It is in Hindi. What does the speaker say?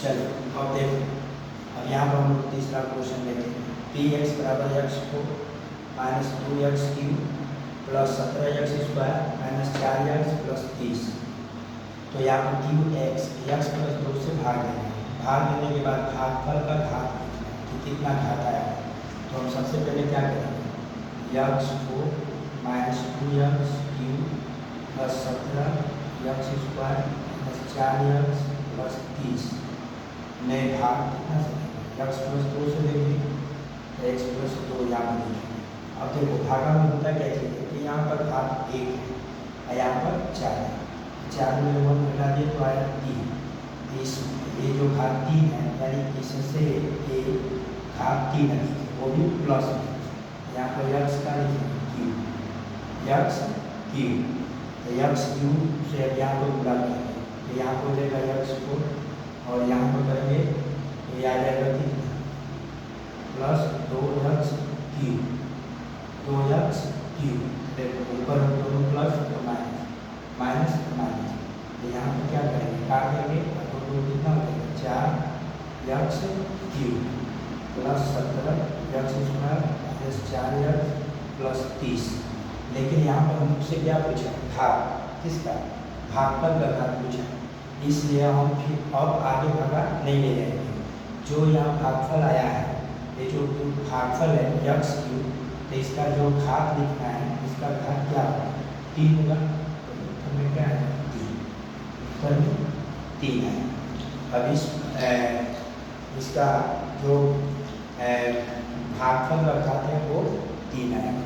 चलो अब देखो, अब यहाँ पर हम लोग तीसरा क्वेश्चन लेते हैं। पी एक्स बराबर एक्स को minus 2x cube plus 17x² minus 4x plus 30। तो यहाँ पर क्यू एक्स प्लस 2 से भाग देंगे। भाग देने के बाद भागफल का घात कि कितना घात आया है। तो हम सबसे पहले क्या करेंगे, एक्स को minus 2x cube plus 17x² minus 4x plus 30 में भाग कितना से एक्स प्लस 2 से देंगे, एक्स प्लस 2 यहाँ पर लिखेंगे। अब देखो भागा में होता क्या चीज़ है कि यहाँ पर घात 1 है और यहाँ पर 4 है। 4 में 1 घटा दिए तो आया 3। इस ये जो घात 3 है यानी इससे ये घात 3 है, वो भी प्लस में। यहाँ पर यक्स का लिखेंगे क्यूब, यक्स क्यूब। तो यक्स क्यूब से अब यहाँ पर गुणा करेंगे तो यहाँ पर हो जाएगा यक्स को, और यहाँ पर करेंगे तो ये आ जाएगा कितना plus 2x cube, 2x cube. देखो ऊपर दोनों प्लस तो माइनस, माइनस माइनस। तो यहाँ पर क्या करेंगे, काट देंगे तो दो कितना हो जाएगा 4x cube plus 17x² minus 4x plus 30। लेकिन यहाँ पर हमसे क्या पूछा, घात किसका, भागफल का घात पूछा, इसलिए हम फिर अब आगे भागा नहीं ले जाएंगे। जो यहाँ भागफल आया है, ये जो भागफल है यक्स क्यूब, तो इसका जो घात लिखना है, इसका घात क्या होगा 3 होगा। तो उत्तर में क्या है 3, उत्तर में 3 है। अब इसका जो भागफल का घात है वो 3 है।